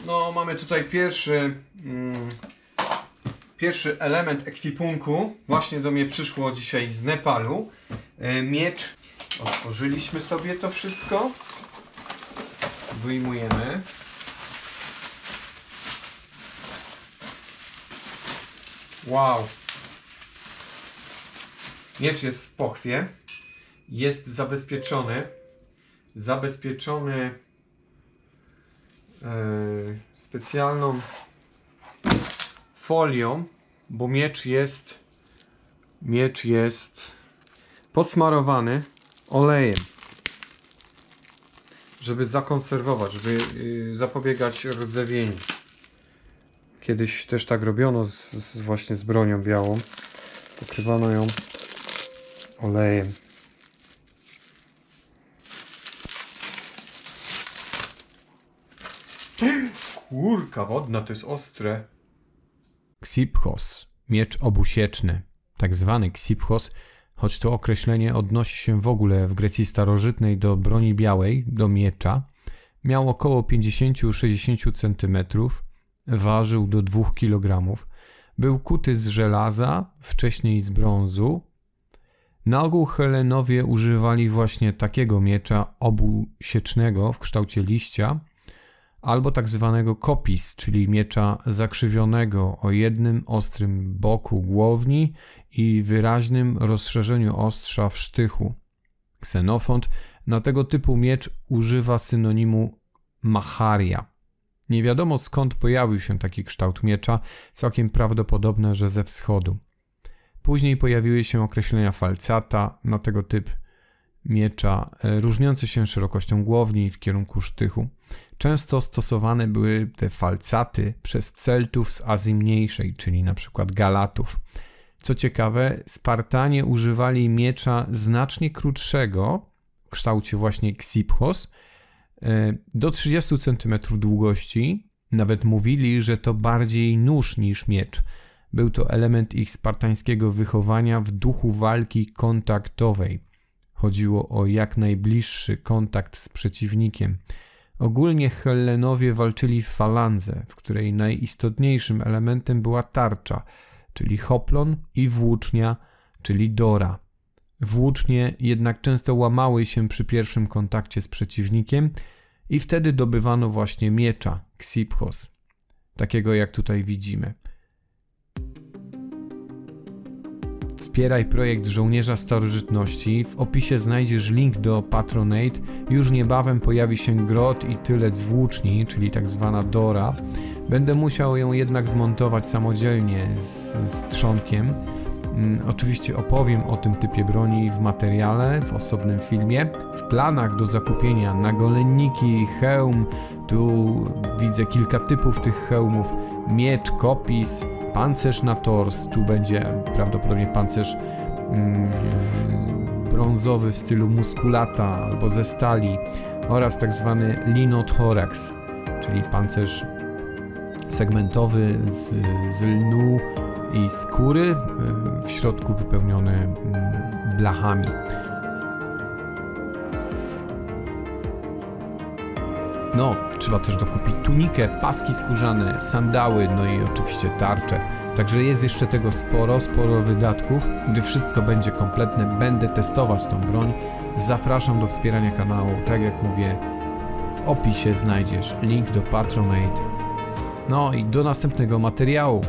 No, mamy tutaj pierwszy element ekwipunku. Właśnie do mnie przyszło dzisiaj z Nepalu. Miecz. Otworzyliśmy sobie to wszystko. Wyjmujemy. Wow. Miecz jest w pochwie. Jest zabezpieczony specjalną folią, bo miecz jest posmarowany olejem, żeby zakonserwować, żeby zapobiegać rdzewieniu. Kiedyś też tak robiono właśnie z bronią białą. Pokrywano ją olejem. Kurka wodna, to jest ostre. Ksiphos, miecz obusieczny. Tak zwany ksiphos, choć to określenie odnosi się w ogóle w Grecji starożytnej do broni białej, do miecza, miał około 50-60 cm, ważył do 2 kg, był kuty z żelaza, wcześniej z brązu. Na ogół Helenowie używali właśnie takiego miecza obusiecznego w kształcie liścia, albo tak zwanego kopis, czyli miecza zakrzywionego o jednym ostrym boku głowni i wyraźnym rozszerzeniu ostrza w sztychu. Ksenofont na tego typu miecz używa synonimu macharia. Nie wiadomo skąd pojawił się taki kształt miecza, całkiem prawdopodobne, że ze wschodu. Później pojawiły się określenia falcata na tego typ miecza, różniące się szerokością głowni w kierunku sztychu. Często stosowane były te falcaty przez Celtów z Azji Mniejszej, czyli na przykład Galatów. Co ciekawe, Spartanie używali miecza znacznie krótszego, w kształcie właśnie ksiphos, do 30 cm długości. Nawet mówili, że to bardziej nóż niż miecz. Był to element ich spartańskiego wychowania w duchu walki kontaktowej. Chodziło o jak najbliższy kontakt z przeciwnikiem. Ogólnie Hellenowie walczyli w falandze, w której najistotniejszym elementem była tarcza, czyli hoplon, i włócznia, czyli dora. Włócznie jednak często łamały się przy pierwszym kontakcie z przeciwnikiem i wtedy dobywano właśnie miecza, ksiphos, takiego jak tutaj widzimy. Wspieraj projekt Żołnierza Starożytności. W opisie znajdziesz link do Patronate. Już niebawem pojawi się grot i tylec włóczni, czyli tak zwana dora. Będę musiał ją jednak zmontować samodzielnie z trzonkiem. Oczywiście opowiem o tym typie broni w materiale, w osobnym filmie. W planach do zakupienia nagolenniki, hełm. Tu widzę kilka typów tych hełmów. Miecz, kopis, pancerz na tors, tu będzie prawdopodobnie pancerz brązowy w stylu muskulata albo ze stali, oraz tak zwany linothorax, czyli pancerz segmentowy z lnu i skóry, w środku wypełniony blachami. No, trzeba też dokupić tunikę, paski skórzane, sandały, no i oczywiście tarcze. Także jest jeszcze tego sporo wydatków. Gdy wszystko będzie kompletne, będę testować tą broń. Zapraszam do wspierania kanału. Tak jak mówię, w opisie znajdziesz link do Patronate. No i do następnego materiału.